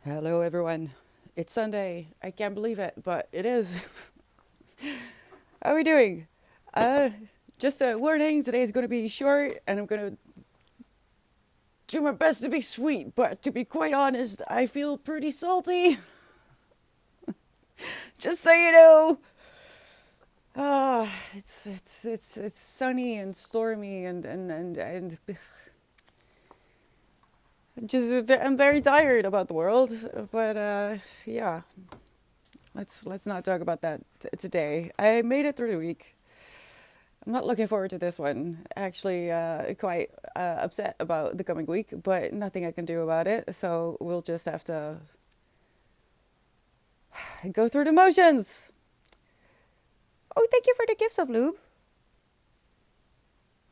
Hello, everyone. It's Sunday. I can't believe it, but it is. How are we doing? Uh, just a warning, today is going to be short, and I'm going to do my best to be sweet, but to be quite honest, I feel pretty salty. Just so you know. It's sunny and stormy and just I'm very tired about the world, but yeah, let's not talk about that today. I made it through the week. I'm not looking forward to this one. Actually, quite upset about the coming week, but nothing I can do about it. So we'll just have to go through the motions. Oh, thank you for the gifts of lube.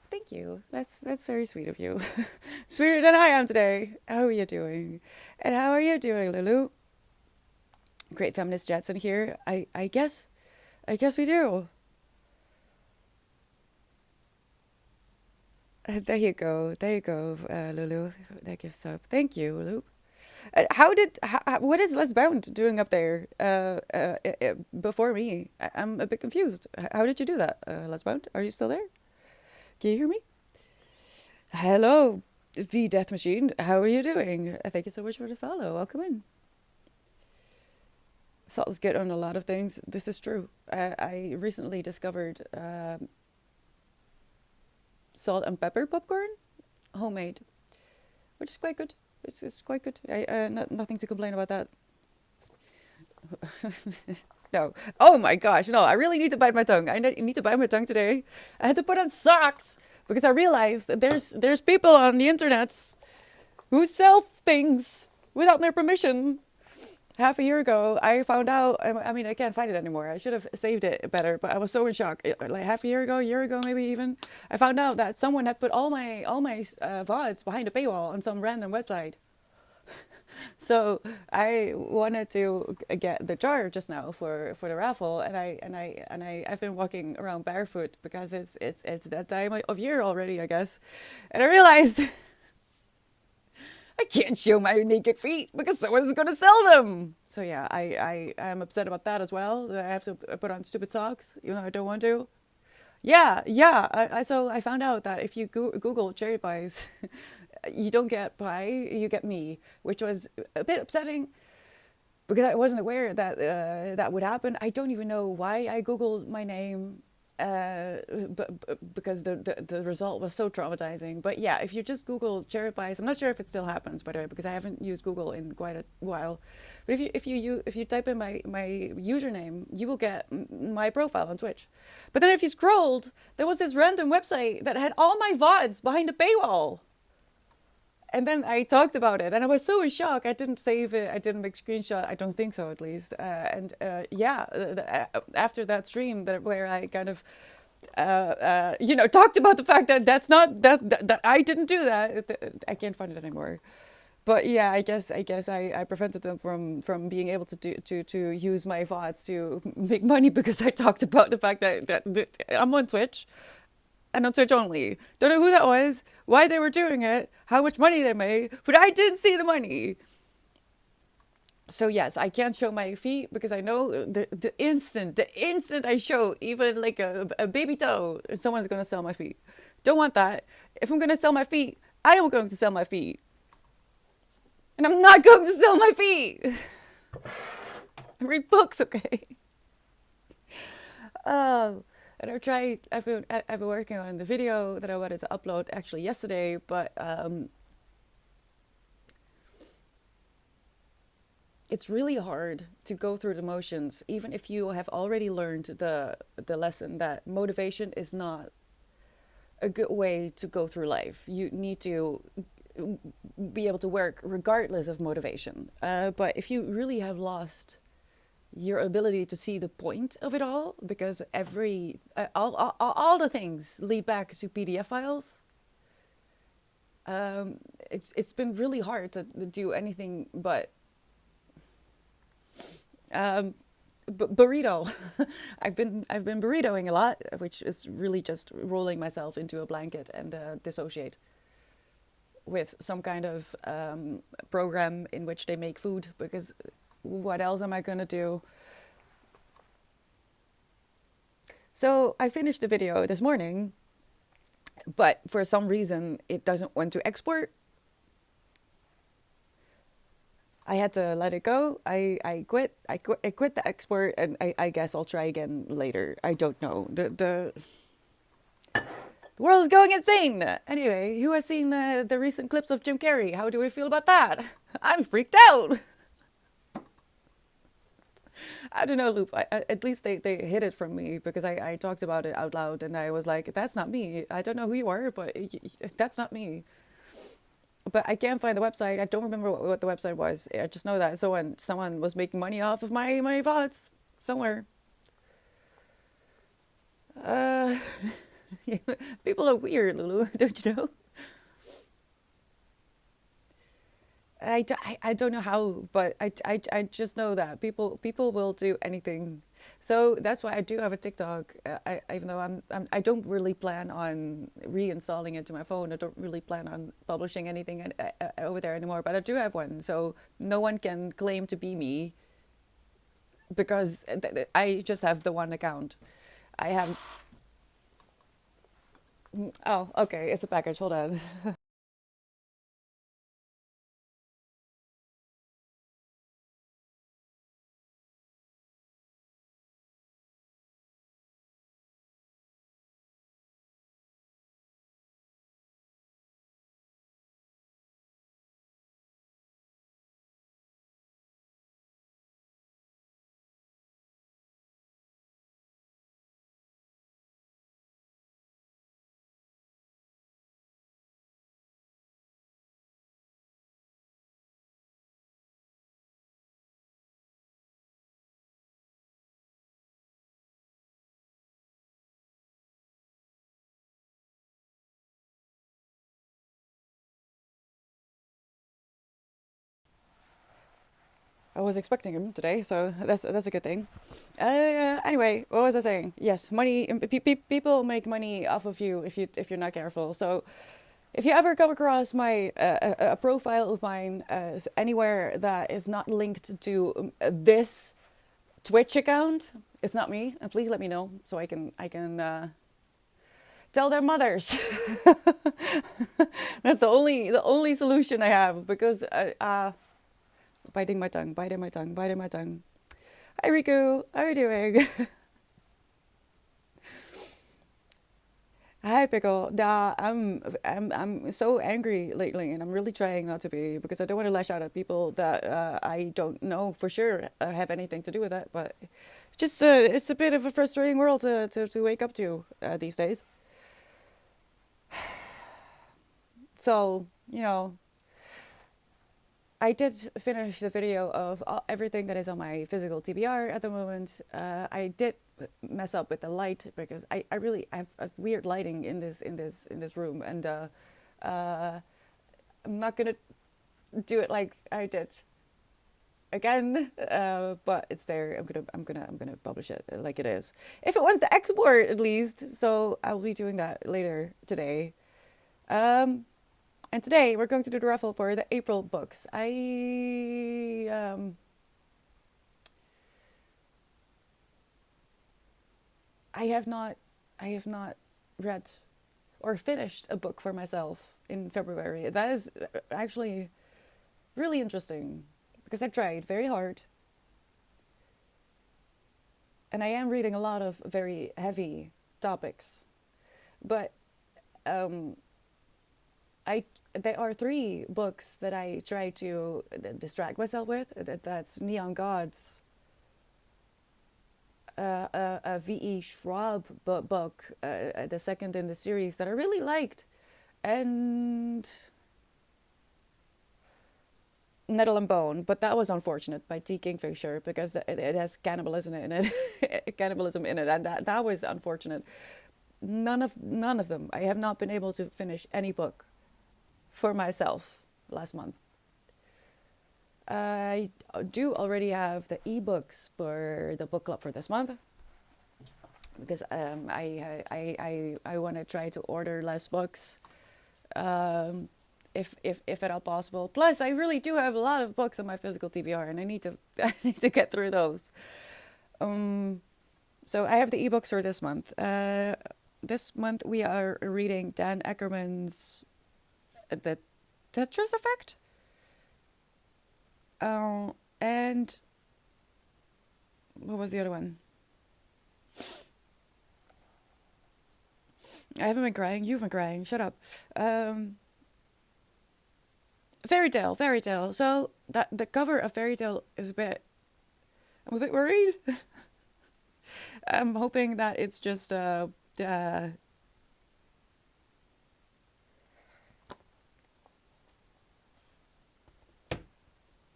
Thank you. That's very sweet of you. Sweeter than I am today. How are you doing? And how are you doing, Lulu? Great feminist Jetson here. I guess we do. There you go, Lulu. That gives up. Thank you, Lulu. What is Les Bound doing up there before me? I'm a bit confused. How did you do that, Les Bound? Are you still there? Can you hear me? Hello, the Death Machine. How are you doing? Thank you so much for the follow. Welcome in. Salt is good on a lot of things. This is true. I recently discovered salt and pepper popcorn, homemade, which is quite good. It's quite good. Nothing to complain about that. No. Oh my gosh, no, I really need to bite my tongue. Need to bite my tongue today. I had to put on socks because I realized that there's people on the internet who sell things without their permission. Half a year ago, I found out. I mean, I can't find it anymore. I should have saved it better, but I was so in shock. Like half a year ago, maybe even, I found out that someone had put all my VODs behind a paywall on some random website. So I wanted to get the jar just now for the raffle, and I've been walking around barefoot because it's that time of year already, I guess, and I realized I can't show my naked feet because someone is going to sell them. So yeah, I am upset about that as well. That I have to put on stupid socks, even though I don't want to. Yeah. So I found out that if you Google cherry pies, you don't get pie, you get me, which was a bit upsetting because I wasn't aware that that would happen. I don't even know why I Googled my name, because the result was so traumatizing. But yeah, if you just Google cherry pies, I'm not sure if it still happens, by the way, because I haven't used Google in quite a while. But if you type in my username, you will get my profile on Twitch. But then if you scrolled, there was this random website that had all my VODs behind a paywall. And then I talked about it, and I was so in shock. I didn't save it. I didn't make screenshot. I don't think so, at least. And yeah, after that stream, where I kind of, talked about the fact that that I didn't do that. I can't find it anymore. But yeah, I prevented them from being able to use my VODs to make money because I talked about the fact that I'm on Twitch and on Twitch only. Don't know who that was, why they were doing it, how much money they made, but I didn't see the money. So yes, I can't show my feet because I know the instant I show even like a baby toe, someone's gonna sell my feet. Don't want that. If I'm gonna sell my feet, I am going to sell my feet, and I'm not going to sell my feet. I read books, okay? Oh. And I've been working on the video that I wanted to upload actually yesterday, but it's really hard to go through the motions, even if you have already learned the lesson that motivation is not a good way to go through life. You need to be able to work regardless of motivation. But if you really have lost your ability to see the point of it all, because all the things lead back to PDF files. It's been really hard to do anything but burrito. I've been burritoing a lot, which is really just rolling myself into a blanket and dissociate. with some kind of program in which they make food, because what else am I gonna do? So I finished the video this morning, but for some reason it doesn't want to export. I had to let it go. I quit the export, and I guess I'll try again later. I don't know. The world is going insane. Anyway, who has seen the recent clips of Jim Carrey? How do we feel about that? I'm freaked out. I don't know, Loop. At least they hid it from me, because I talked about it out loud, and I was like, that's not me. I don't know who you are, but that's not me. But I can't find the website. I don't remember what the website was. I just know that someone was making money off of my VODs somewhere. Uh, People are weird, Lulu, don't you know? I don't know how, but I just know that people will do anything. So that's why I do have a TikTok. Even though I don't really plan on reinstalling it to my phone. I don't really plan on publishing anything over there anymore. But I do have one, so no one can claim to be me, because I just have the one account. I have. Oh, okay, it's a package. Hold on. I was expecting him today, so that's a good thing. Anyway, what was I saying? Yes, money. People make money off of you if you're not careful. So if you ever come across my a profile of mine anywhere that is not linked to this Twitch account, it's not me. And please let me know, so I can tell their mothers. That's the only solution I have, because biting my tongue, biting my tongue, biting my tongue. Hi Riku, how are you doing? Hi Pickle. Nah, I'm so angry lately, and I'm really trying not to be, because I don't want to lash out at people that I don't know for sure have anything to do with that. But just it's a bit of a frustrating world to wake up to these days. So, I did finish the video of everything that is on my physical TBR at the moment. I did mess up with the light, because I really have a weird lighting in this room, and uh, I'm not gonna do it like I did again, but it's there. I'm gonna publish it like it is. If it wants to export, at least. So I'll be doing that later today. Um, and today we're going to do the raffle for the April books. I have not I have not read or finished a book for myself in February. That is actually really interesting, because I tried very hard, and I am reading a lot of very heavy topics. But um, I there are three books that I try to distract myself with. That's Neon Gods, a V.E. Schwab book, the second in the series that I really liked, and Nettle and Bone. But that was unfortunate, by T. Kingfisher, because it has cannibalism in it, cannibalism in it, and that was unfortunate. None of them. I have not been able to finish any book for myself last month. I do already have the ebooks for the book club for this month, because I want to try to order less books. Um, if at all possible. Plus, I really do have a lot of books on my physical TBR, and I need to I need to get through those. Um, so I have the ebooks for this month. This month we are reading Dan Eckerman's The Tetris Effect. And what was the other one? I haven't been crying. You've been crying. Shut up. Fairy Tale, Fairy Tale. So that the cover of Fairy Tale is a bit. I'm a bit worried. I'm hoping that it's just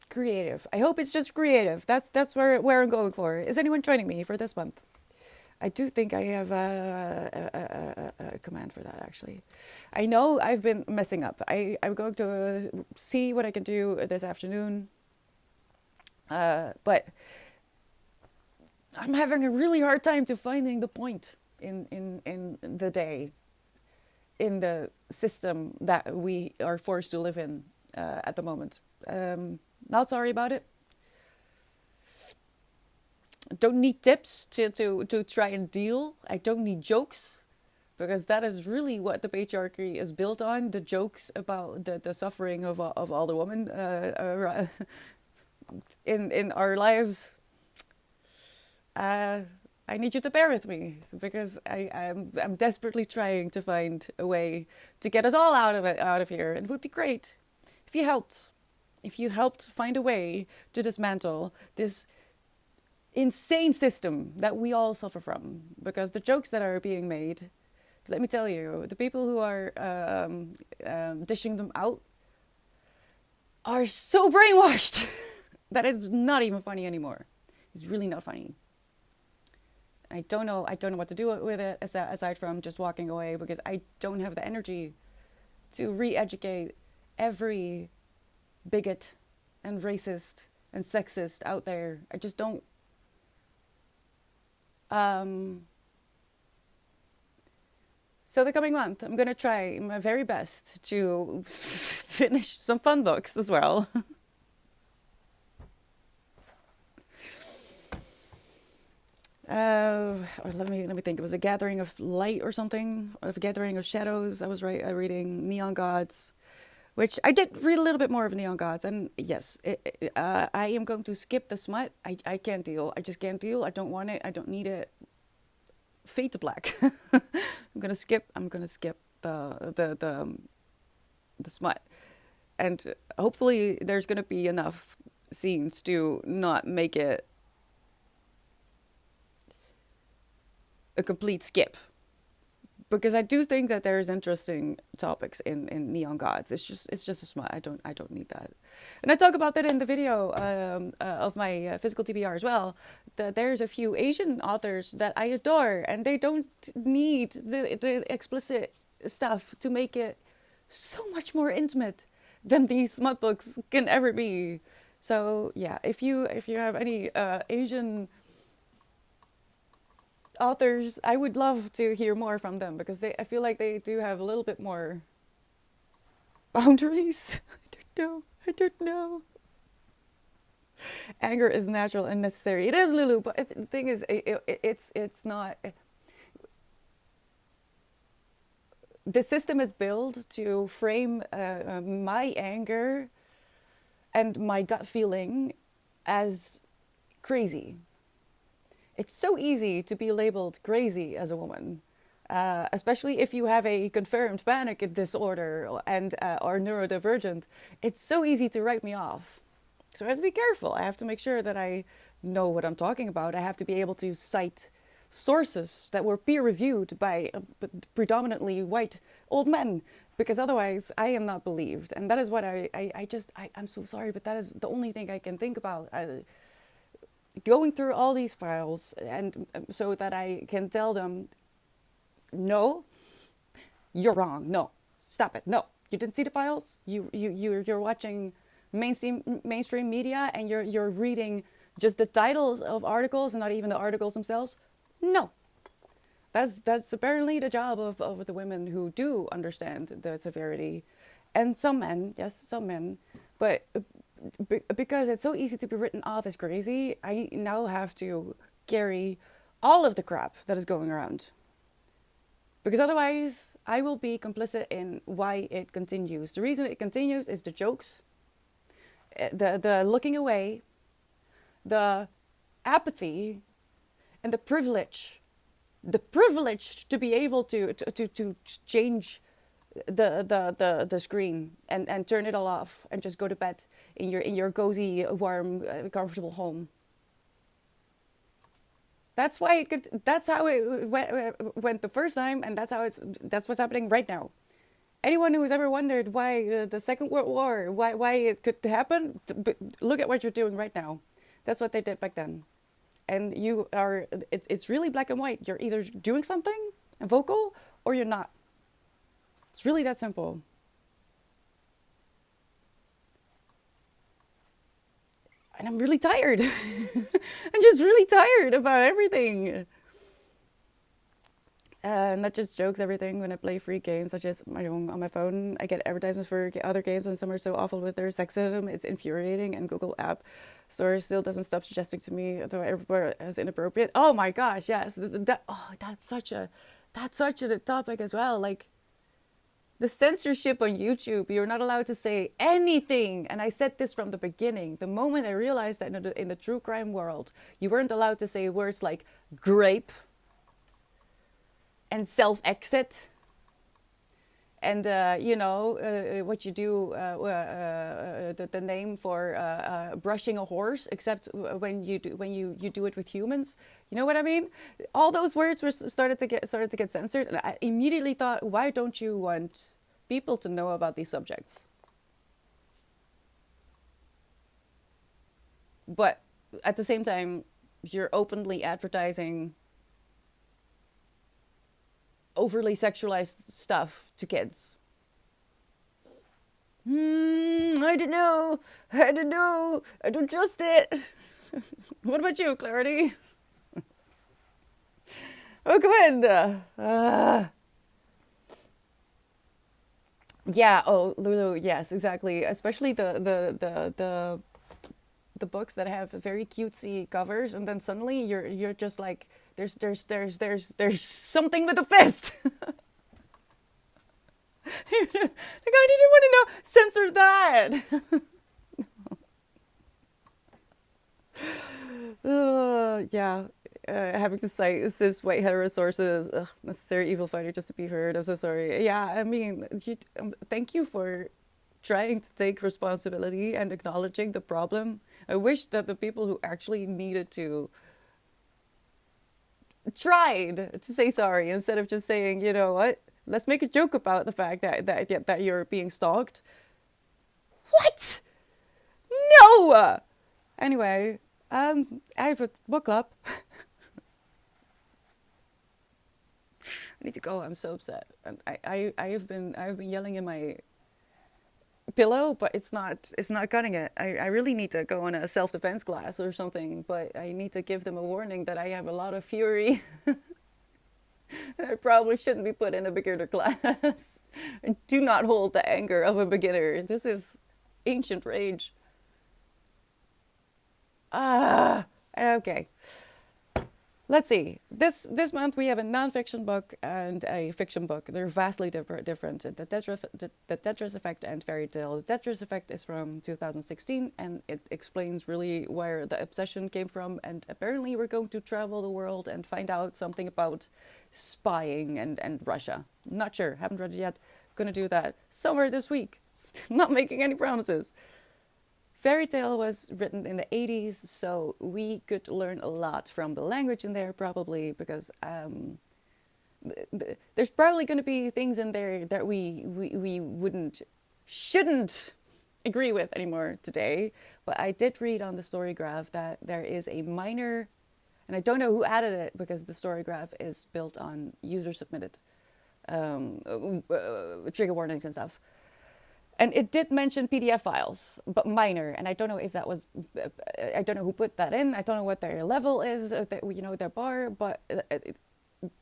creative. I hope it's just creative. That's where I'm going for. Is anyone joining me for this month? I do think I have a command for that, actually. I know I've been messing up. I'm going to see what I can do this afternoon. But I'm having a really hard time to finding the point in the day, in the system that we are forced to live in at the moment. Not sorry about it. Don't need tips to try and deal. I don't need jokes, because that is really what the patriarchy is built on. The jokes about the suffering of all the women in our lives. I need you to bear with me, because I'm desperately trying to find a way to get us all out of here. It would be great if you helped. If you helped find a way to dismantle this insane system that we all suffer from, because the jokes that are being made, let me tell you, the people who are dishing them out are so brainwashed that it's not even funny anymore. It's really not funny. I don't know what to do with it aside from just walking away, because I don't have the energy to re-educate every bigot and racist and sexist out there. I just don't. So the coming month, I'm going to try my very best to finish some fun books as well. Let me think. It was A Gathering of Light or something, A Gathering of Shadows. I was reading Neon Gods, which I did read a little bit more of Neon Gods. And yes, I am going to skip the smut. I can't deal. I just can't deal. I don't want it. I don't need it. Fade to black. I'm gonna skip the smut, and hopefully there's gonna be enough scenes to not make it a complete skip, because I do think that there's interesting topics in Neon Gods. It's just a smut. I don't need that, and I talk about that in the video of my physical TBR as well. That there's a few Asian authors that I adore, and they don't need the explicit stuff to make it so much more intimate than these smut books can ever be. So yeah, if you have any Asian authors, I would love to hear more from them, because I feel like they do have a little bit more boundaries. I don't know. Anger is natural and necessary. It is, Lulu, but the thing is, it's not. The system is built to frame my anger and my gut feeling as crazy. It's so easy to be labeled crazy as a woman, especially if you have a confirmed panic disorder and are neurodivergent. It's so easy to write me off. So I have to be careful. I have to make sure that I know what I'm talking about. I have to be able to cite sources that were peer-reviewed by predominantly white old men, because otherwise I am not believed. And that is what I'm so sorry, but that is the only thing I can think about. Going through all these files, and so that I can tell them, no, you're wrong. No, stop it. No, you didn't see the files. You're watching mainstream media, and you're reading just the titles of articles and not even the articles themselves. No, that's apparently the job of the women who do understand the severity And some men, yes, some men, but because it's so easy to be written off as crazy, I now have to carry all of the crap that is going around. Because otherwise, I will be complicit in why it continues. The reason it continues is the jokes, the looking away, the apathy, and the privilege to be able to change the screen and turn it all off and just go to bed in your cozy, warm, comfortable home. That's why it could. That's how it went the first time, and that's what's happening right now. Anyone who has ever wondered why the Second World War, why it could happen, look at what you're doing right now. That's what they did back then, and you are. It's really black and white. You're either doing something and vocal, or you're not. It's really that simple. And I'm really tired. I'm just really tired about everything. Not just jokes, everything. When I play free games, such as my own on my phone, I get advertisements for other games, and some are so awful with their sexism. It's infuriating, and Google App Store still doesn't stop suggesting to me, though everywhere is inappropriate. Oh my gosh, yes, that's such a topic as well. Like, the censorship on YouTube, you're not allowed to say anything. And I said this from the beginning. The moment I realized that in the true crime world, you weren't allowed to say words like grape and self-exit. And, what you do, the name for brushing a horse, except when you do it with humans. You know what I mean? All those words were started to get censored, and I immediately thought, why don't you want people to know about these subjects? But at the same time, you're openly advertising overly sexualized stuff to kids. I don't know. I don't trust it. What about you, Clarity? Oh, come on. Yeah. Oh, Lulu. Yes, exactly. Especially the books that have very cutesy covers, and then suddenly you're just like, there's something with a fist. Like, I didn't want to know. Censor that. Yeah. Having to cite cis white hetero sources. Ugh, necessary evil fighter just to be heard. I'm so sorry. Yeah, I mean, thank you for trying to take responsibility and acknowledging the problem. I wish that the people who actually needed to tried to say sorry instead of just saying, you know what, let's make a joke about the fact that you're being stalked. What? No! Anyway, I have a book club. I need to go. I'm so upset. And I've been yelling in my pillow, but it's not cutting it. I really need to go on a self-defense class or something, but I need to give them a warning that I have a lot of fury. I probably shouldn't be put in a beginner class. Do not hold the anger of a beginner. This is ancient rage. Okay. Let's see. This month we have a non-fiction book and a fiction book. They're vastly different. The Tetris Effect and Fairy Tale. The Tetris Effect is from 2016, and it explains really where the obsession came from. And apparently we're going to travel the world and find out something about spying and Russia. Not sure. Haven't read it yet. Gonna do that somewhere this week. Not making any promises. Fairy Tale was written in the 80s, so we could learn a lot from the language in there, probably, because there's probably going to be things in there that we shouldn't agree with anymore today. But I did read on the story graph that there is a minor, and I don't know who added it because the story graph is built on user-submitted trigger warnings and stuff. And it did mention PDF files, but minor. And I don't know if that was, I don't know who put that in. I don't know what their level is, their bar, but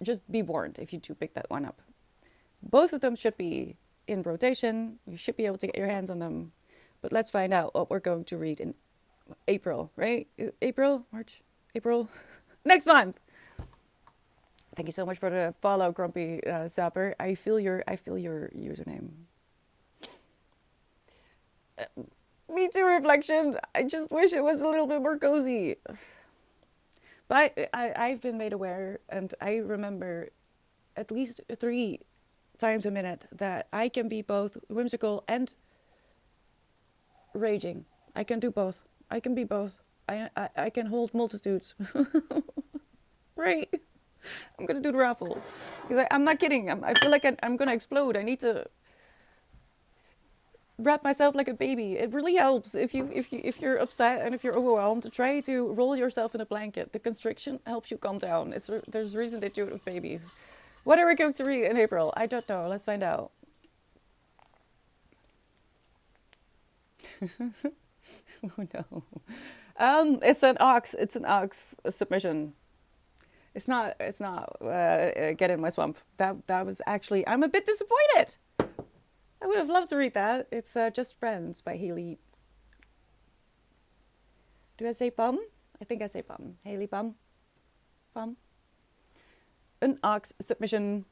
just be warned if you do pick that one up. Both of them should be in rotation. You should be able to get your hands on them. But let's find out what we're going to read in April, right? April, March, April, next month. Thank you so much for the follow, Grumpy Zapper. I feel your username. Me too, reflection. I just wish it was a little bit more cozy. But I've been made aware, and I remember at least 3 times a minute that I can be both whimsical and raging. I can do both. I can be both. I can hold multitudes. Right. I'm gonna do the raffle. Because I'm not kidding. I feel like I'm gonna explode. I need to wrap myself like a baby. It really helps if you're upset and if you're overwhelmed. Try to roll yourself in a blanket. The constriction helps you calm down. There's a reason they do it with babies. What are we going to read in April? I don't know. Let's find out. Oh no. It's an ox. It's an ox submission. It's not. It's not. Get in my swamp. That was actually. I'm a bit disappointed. I would have loved to read that. It's Just Friends by Haley. Do I say Bum? I think I say Bum. Haley Bum. Bum. An ox submission.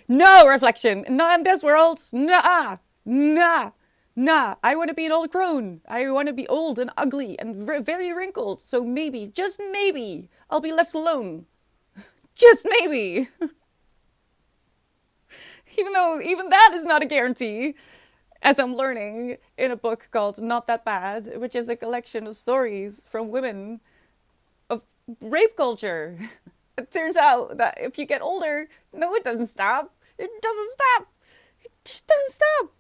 No reflection. Not in this world. Nah. Nah. Nah. I want to be an old crone. I want to be old and ugly and very wrinkled. So maybe, just maybe, I'll be left alone. Just maybe. Even though even that is not a guarantee, as I'm learning in a book called Not That Bad, which is a collection of stories from women of rape culture. It turns out that if you get older, no, it doesn't stop. It doesn't stop. It just doesn't stop.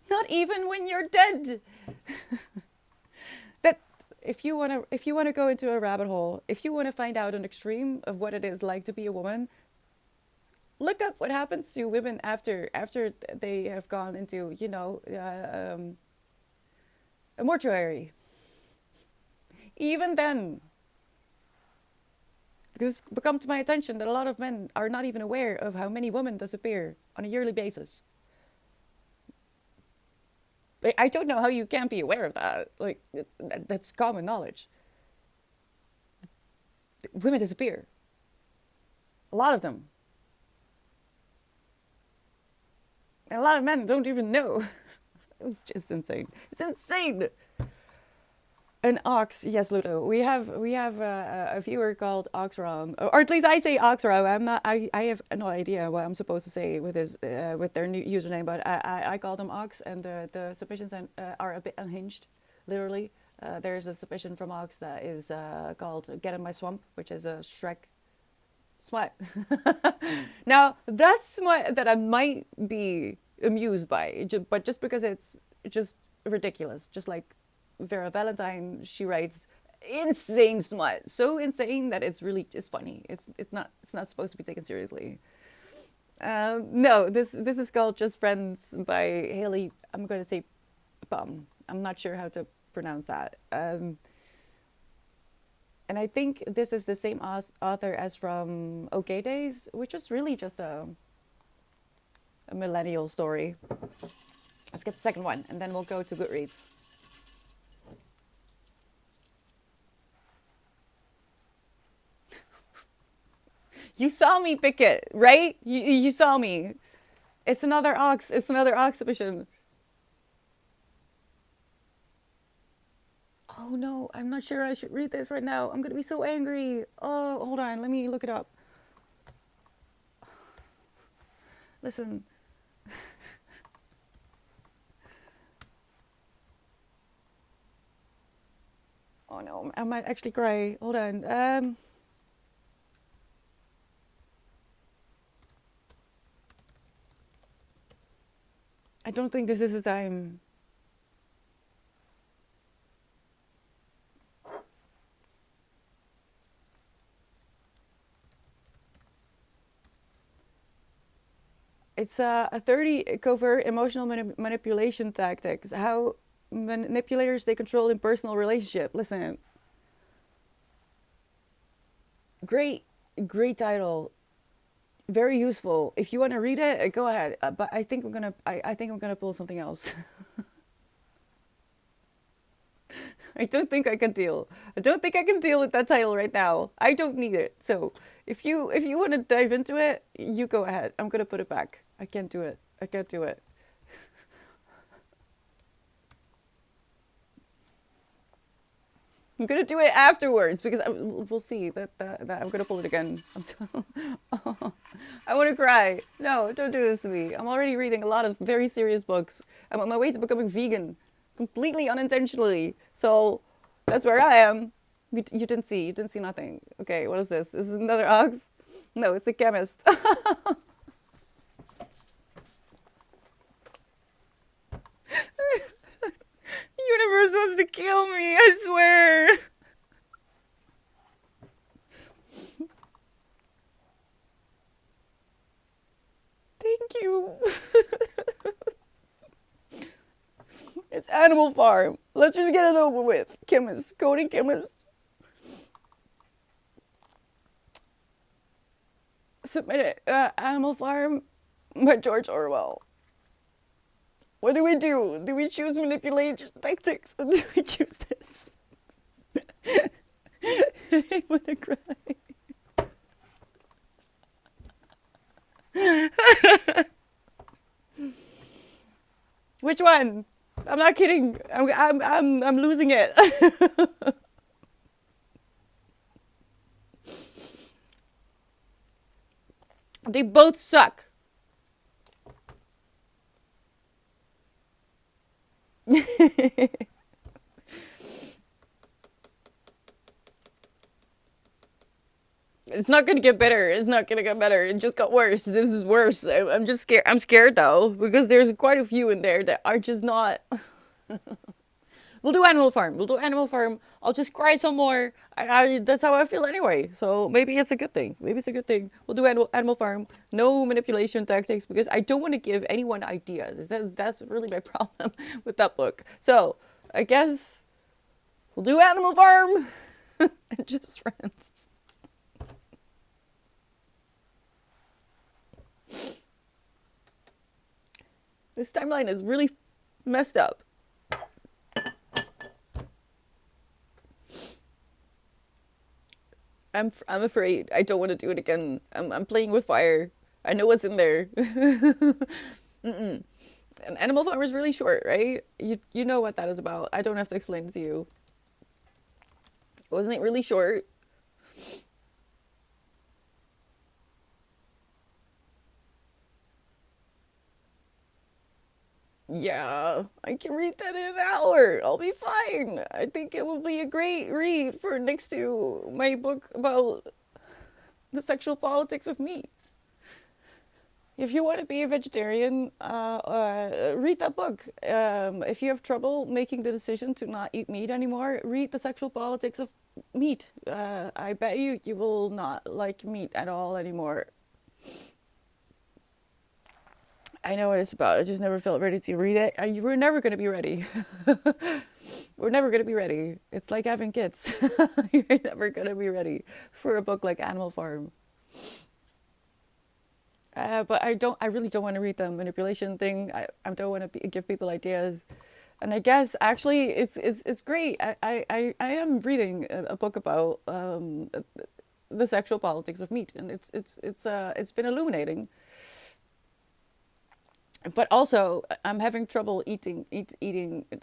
Not even when you're dead. That if you wanna go into a rabbit hole, if you wanna find out an extreme of what it is like to be a woman, look up what happens to women after they have gone into, a mortuary. Even then, because it's become to my attention that a lot of men are not even aware of how many women disappear on a yearly basis. I don't know how you can't be aware of that. Like, that's common knowledge. Women disappear. A lot of them. And a lot of men don't even know. It's just insane. It's insane. An ox, yes, Ludo. We have a viewer called Oxram, or at least I say Oxram. I'm not. I have no idea what I'm supposed to say with his with their new username, but I call them Ox, and the submissions are a bit unhinged, literally. There's a submission from Ox that is called "Get in My Swamp," which is a Shrek smut. Now that's smut that I might be amused by, but just because it's just ridiculous, just like Vera Valentine, she writes insane smut, so insane that it's funny. It's not supposed to be taken seriously. No, this is called Just Friends by Haley. I'm going to say Bum. I'm not sure how to pronounce that. And I think this is the same author as from OK Days, which was really just a millennial story. Let's get the second one, and then we'll go to Goodreads. You saw me pick it, right? You saw me. It's another ox. It's another ox submission. Oh no, I'm not sure I should read this right now. I'm gonna be so angry. Oh, hold on. Let me look it up. Listen. Oh no, I might actually cry. Hold on. I don't think this is the time. It's a 30 covert emotional manipulation tactics. How manipulators stay control in personal relationship. Listen. Great title. Very useful. If you want to read it, go ahead. But I think I think I'm gonna pull something else. I don't think I can deal. I don't think I can deal with that title right now. I don't need it. So if you want to dive into it, you go ahead. I'm gonna put it back. I can't do it. I can't do it. I'm gonna do it afterwards because we'll see that I'm gonna pull it again. Oh, I want to cry. No, don't do this to me. I'm already reading a lot of very serious books. I'm on my way to becoming vegan, completely unintentionally. So that's where I am. You didn't see. You didn't see nothing. Okay, what is this? Is this another ox? No, it's a chemist. Universe wants to kill me. I swear. Thank you. It's Animal Farm. Let's just get it over with. Chemist. Coding chemist. Submit it. Animal Farm by George Orwell. What do we do? Do we choose manipulation tactics or do we choose this? I wanna cry. Which one? I'm not kidding. I'm losing it. They both suck. It's not gonna get better. It's not gonna get better. It just got worse. This is worse. I'm just scared. I'm scared though because there's quite a few in there that are just not. We'll do Animal Farm. We'll do Animal Farm. I'll just cry some more. That's how I feel anyway. So maybe it's a good thing. Maybe it's a good thing. We'll do Animal Farm. No manipulation tactics because I don't want to give anyone ideas. That's really my problem with that book. So I guess we'll do Animal Farm and just friends. This timeline is really messed up. I'm afraid. I don't want to do it again. I'm playing with fire. I know what's in there. Mm-mm. And Animal Farm is really short, right? You know what that is about. I don't have to explain it to you. Wasn't it really short? Yeah, I can read that in an hour. I'll be fine. I think it will be a great read for next to my book about the sexual politics of meat. If you want to be a vegetarian, read that book. If you have trouble making the decision to not eat meat anymore, read The Sexual Politics of Meat. I bet you will not like meat at all anymore. I know what it's about. I just never felt ready to read it. We're never going to be ready. We're never going to be ready. It's like having kids. You're never going to be ready for a book like Animal Farm. But I really don't want to read the manipulation thing. I don't want to give people ideas. And I guess actually it's great. I am reading a book about the sexual politics of meat, and it's been illuminating. But also, I'm having trouble eating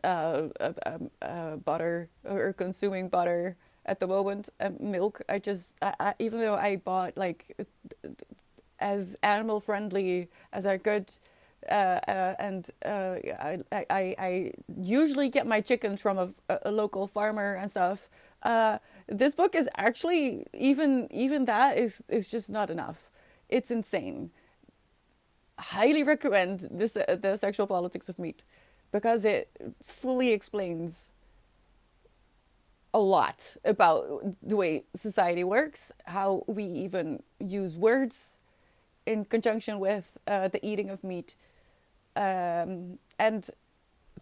butter or consuming butter at the moment. Milk. Even though I bought like as animal friendly as I could, and I usually get my chickens from a local farmer and stuff. This book is actually even that is just not enough. It's insane. Highly recommend this The Sexual Politics of Meat because it fully explains a lot about the way society works, how we even use words in conjunction with the eating of meat, and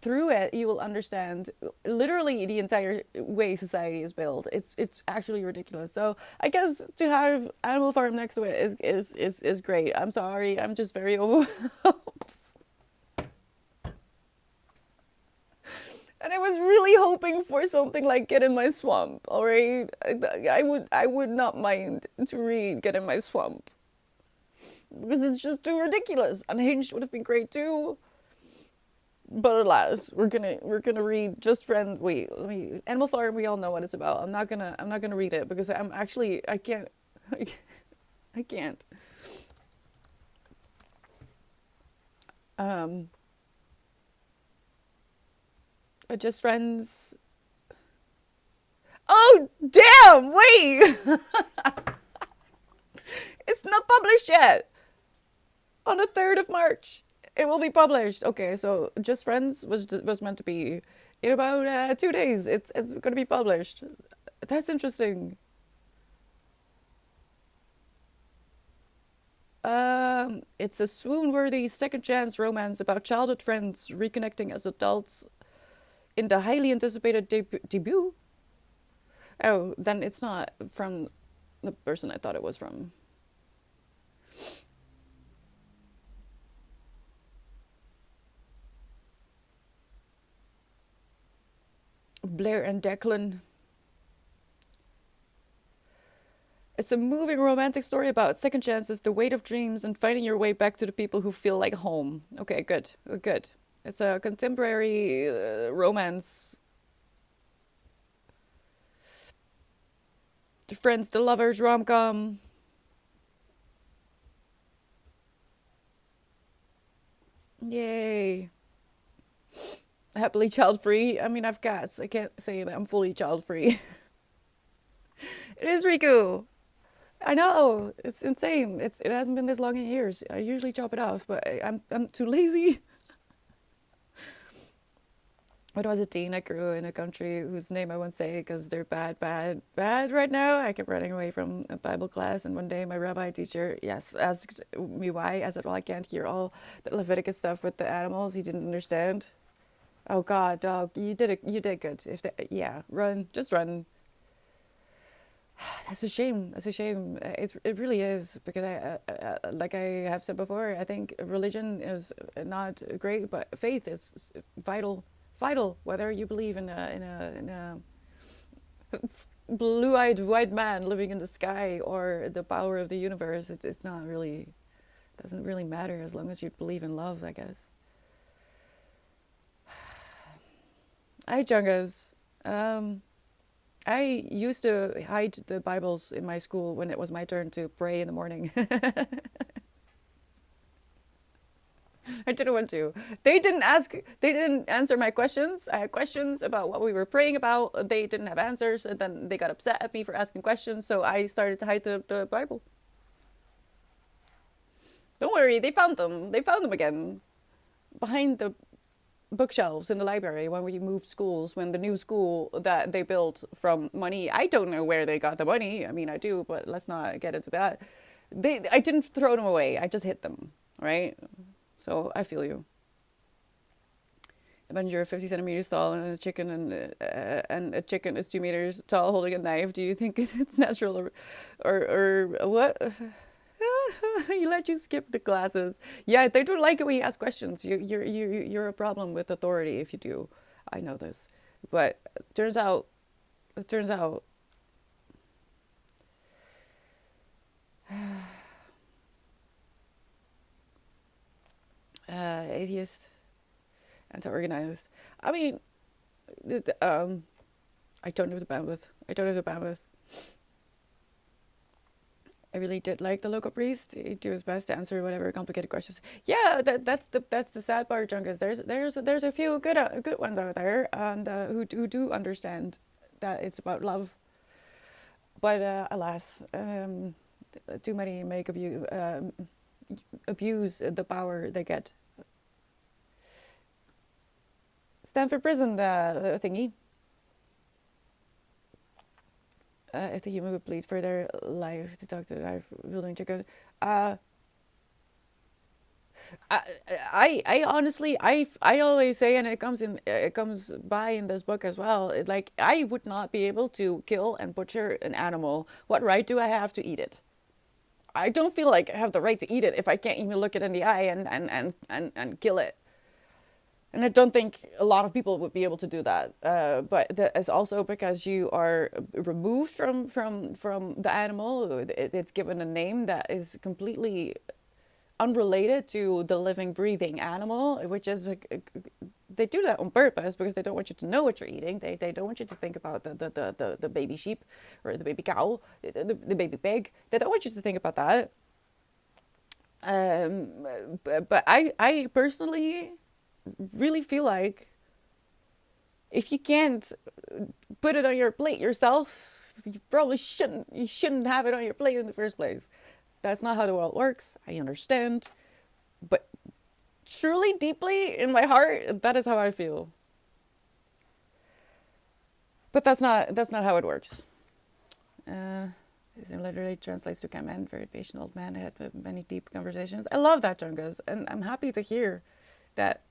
through it you will understand literally the entire way society is built. It's actually ridiculous. So I guess to have Animal Farm next to it is great. I'm sorry, I'm just very overwhelmed. And I was really hoping for something like Get in My Swamp, all right? I would not mind to read Get in My Swamp because it's just too ridiculous. Unhinged would have been great too. But alas, we're gonna read Just Friends. Wait, let me Animal Farm. We all know what it's about. I'm not gonna read it because I'm actually I can't I can't. Um, Just Friends. Oh damn! Wait, it's not published yet. On the 3rd of March, it will be published. Okay, so Just Friends was meant to be in about 2 days. It's gonna be published. That's interesting. It's a swoon-worthy second chance romance about childhood friends reconnecting as adults in the highly anticipated debut. Oh, then it's not from the person I thought it was from. Blair and Declan. It's a moving romantic story about second chances, the weight of dreams, and finding your way back to the people who feel like home. Okay, good, good. It's a contemporary romance. The Friends, the Lovers rom com. Yay. Happily child free. I mean, I've cats. I can't say that I'm fully child free. It is Riku. I know. It's insane. It hasn't been this long in years. I usually chop it off, but I'm too lazy. When I was a teen, I grew in a country whose name I won't say because they're bad, bad, bad right now. I kept running away from a Bible class, and one day my rabbi teacher, yes, asked me why. I said, "Well, I can't hear all the Leviticus stuff with the animals." He didn't understand. Oh God, dog, you did it. You did good. If yeah, run, just run. That's a shame. That's a shame. It really is because like I have said before, I think religion is not great, but faith is vital. Vital. Whether you believe in a blue-eyed white man living in the sky or the power of the universe, it's not really doesn't really matter as long as you believe in love, I guess. Hi, Chungas. Um, I used to hide the Bibles in my school when it was my turn to pray in the morning. I didn't want to. They didn't answer my questions. I had questions about what we were praying about. They didn't have answers, and then they got upset at me for asking questions, so I started to hide the Bible. Don't worry, they found them. They found them again. Behind the bookshelves in the library when we moved schools, when the new school that they built from money, I don't know where they got the money. I mean, I do, but let's not get into that. I didn't throw them away. I just hid them, right? So I feel you. When you're 50 centimeters tall and a chicken is 2 meters tall holding a knife, do you think it's natural or what? He let you skip the classes. Yeah, they don't like it when you ask questions. You're a problem with authority if you do. I know this, but turns out it turns out atheist, anti-organized. I mean, I don't have the bandwidth. I don't have the bandwidth. I really did like the local priest. He did his best to answer whatever complicated questions. Yeah, that's the sad part, Junkus. There's a few good ones out there, and who do understand that it's about love. But alas, too many make abuse the power they get. Stanford Prison thingy. If the human would bleed further life to talk to the life building chicken. I, I honestly, I always say, and it comes by in this book as well. Like, I would not be able to kill and butcher an animal. What right do I have to eat it? I don't feel like I have the right to eat it if I can't even look it in the eye and kill it. And I don't think a lot of people would be able to do that. But that is also because you are removed from the animal. It's given a name that is completely unrelated to the living, breathing animal, which is they do that on purpose because they don't want you to know what you're eating. They don't want you to think about the baby sheep or the baby cow, the baby pig. They don't want you to think about that. But I personally really feel like if you can't put it on your plate yourself, you shouldn't have it on your plate in the first place. That's not how the world works. I understand. But truly, deeply in my heart, that is how I feel. But that's not how it works. This literally translates to "Come in, very patient old man had many deep conversations." I love that, Jungus, and I'm happy to hear that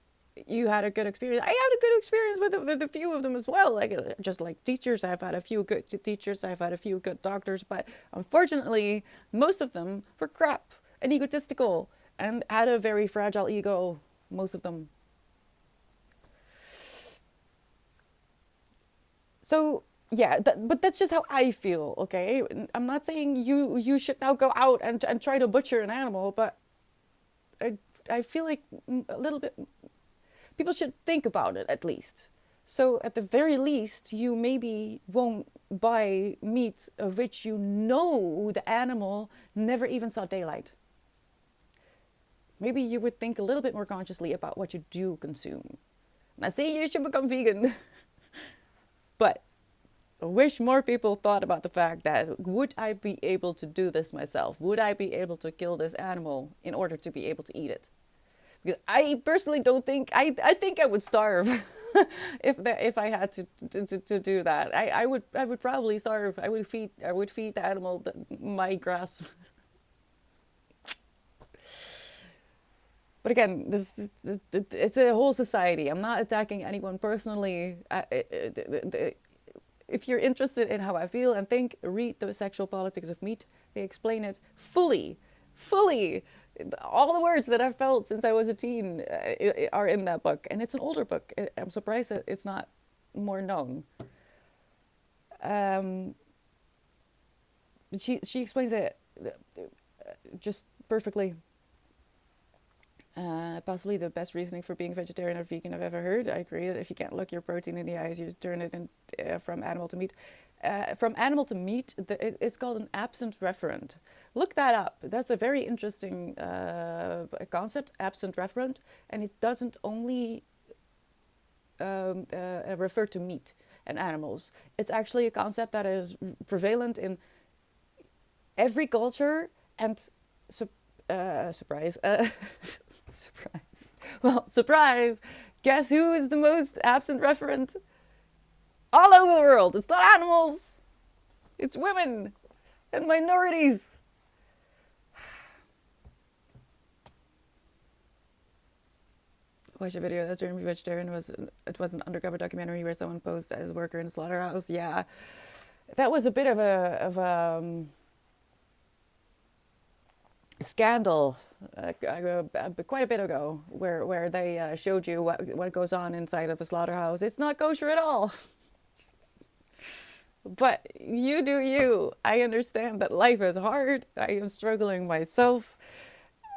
you had a good experience. I had a good experience with a few of them as well. Like, just like teachers, I've had a few good teachers, I've had a few good doctors, but unfortunately, most of them were crap and egotistical and had a very fragile ego. Most of them. So yeah, but that's just how I feel. Okay, I'm not saying you should now go out and try to butcher an animal, but I I feel like a little bit people should think about it at least. So at the very least, you maybe won't buy meat of which you know the animal never even saw daylight. Maybe you would think a little bit more consciously about what you do consume. I'm not saying you should become vegan, but I wish more people thought about the fact that would I be able to do this myself? Would I be able to kill this animal in order to be able to eat it? Because I personally don't think I think I would starve if I had to do that. I would probably starve. I would feed the animal my grass. But again, it's a whole society. I'm not attacking anyone personally. If you're interested in how I feel and think, read The Sexual Politics of Meat. They explain it fully, fully. All the words that I've felt since I was a teen are in that book, and it's an older book. I'm surprised that it's not more known. Um, she explains it just perfectly. Possibly the best reasoning for being vegetarian or vegan I've ever heard. I agree that if you can't look your protein in the eyes, you just turn it in, from animal to meat. From animal to meat, it's called an absent referent. Look that up. That's a very interesting concept, absent referent, and it doesn't only refer to meat and animals. It's actually a concept that is prevalent in every culture and surprise. Surprise. Well, surprise. Guess who is the most absent referent? All over the world. It's not animals. It's women and minorities. Watch a video that turned me vegetarian. It was an undercover documentary where someone posed as a worker in a slaughterhouse. Yeah, that was a bit of a scandal quite a bit ago, where they showed you what goes on inside of a slaughterhouse. It's not kosher at all. But you do you. I understand that life is hard. I am struggling myself.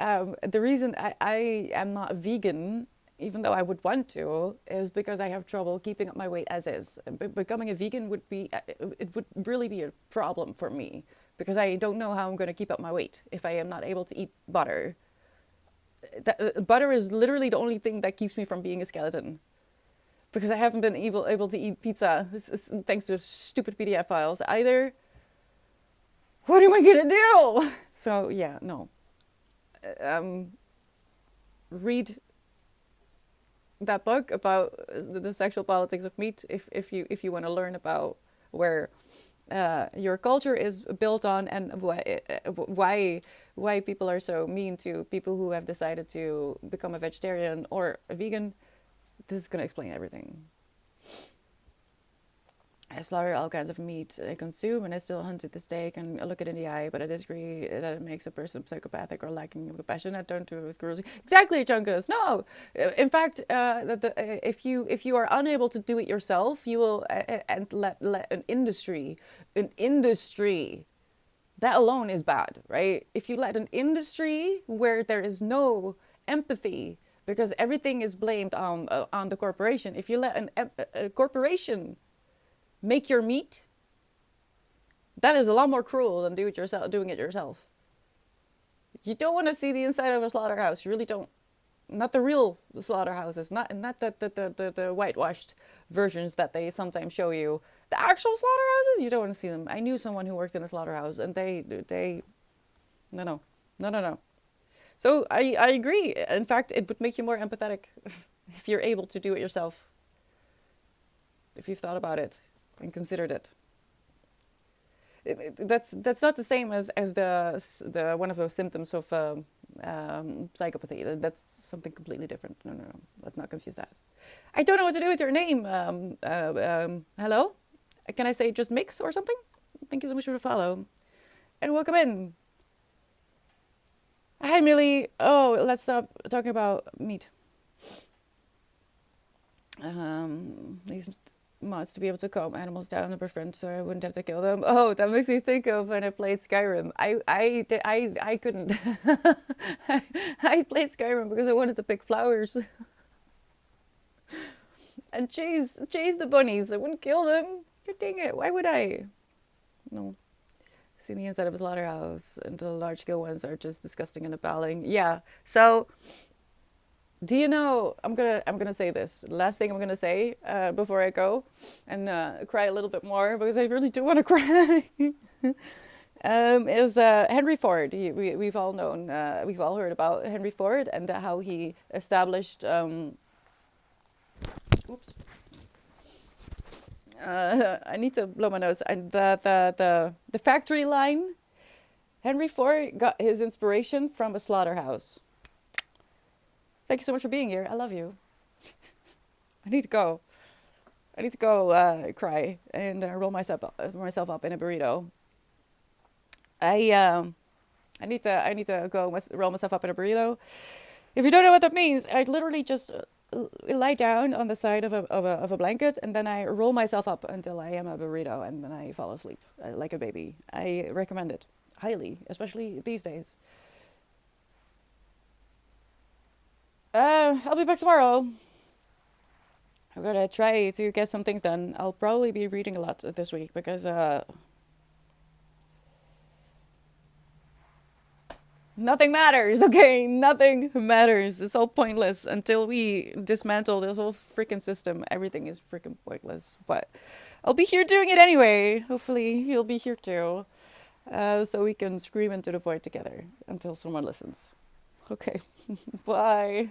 The reason I am not vegan, even though I would want to, is because I have trouble keeping up my weight as is. Becoming a vegan would really be a problem for me, because I don't know how I'm going to keep up my weight if I am not able to eat butter. Butter is literally the only thing that keeps me from being a skeleton, because I haven't been able to eat pizza thanks to stupid PDF files either. What am I going to do? So yeah, no. Read that book about the sexual politics of meat if you want to learn about where your culture is built on, and why people are so mean to people who have decided to become a vegetarian or a vegan. This is gonna explain everything. I slaughter all kinds of meat I consume, and I still hunt to this day. I can look it in the eye, but I disagree that it makes a person psychopathic or lacking of compassion. I don't do it with cruelty. Exactly, Chunkus. No, in fact, if you are unable to do it yourself, you will and let an industry that alone is bad, right? If you let an industry where there is no empathy because everything is blamed on the corporation, if you let a corporation make your meat, that is a lot more cruel than doing it yourself. You don't want to see the inside of a slaughterhouse. You really don't. Not the real slaughterhouses, not the whitewashed versions that they sometimes show you. The actual slaughterhouses, you don't want to see them. I knew someone who worked in a slaughterhouse, and they no. So I agree. In fact, it would make you more empathetic if you're able to do it yourself. If you've thought about it and considered it. That's not the same as the one of those symptoms of psychopathy. That's something completely different. No. Let's not confuse that. I don't know what to do with your name. Hello? Can I say just Mix or something? Thank you so much for the follow. And welcome in. Hi, Millie. Oh, let's stop talking about meat. These mods to be able to calm animals down and befriend so I wouldn't have to kill them. Oh, that makes me think of when I played Skyrim. I couldn't. I played Skyrim because I wanted to pick flowers. And chase the bunnies. I wouldn't kill them. God dang it. Why would I? No. See the inside of a slaughterhouse and the large scale ones are just disgusting and appalling. Yeah. So do you know, I'm gonna say this. Last thing I'm gonna say before I go and cry a little bit more because I really do want to cry. Is Henry Ford. We've all known, we've all heard about Henry Ford and how he established. Oops. I need to blow my nose. And the factory line. Henry Ford got his inspiration from a slaughterhouse. Thank you so much for being here. I love you. I need to go. Cry and roll myself up in a burrito. I need to go roll myself up in a burrito. If you don't know what that means, I literally just lie down on the side of a blanket and then I roll myself up until I am a burrito and then I fall asleep like a baby. I recommend it highly, especially these days. I'll be back tomorrow. I'm gonna try to get some things done. I'll probably be reading a lot this week because nothing matters, okay? Nothing matters. It's all pointless until we dismantle this whole freaking system. Everything is freaking pointless. But I'll be here doing it anyway. Hopefully you'll be here too. So we can scream into the void together until someone listens. Okay, bye.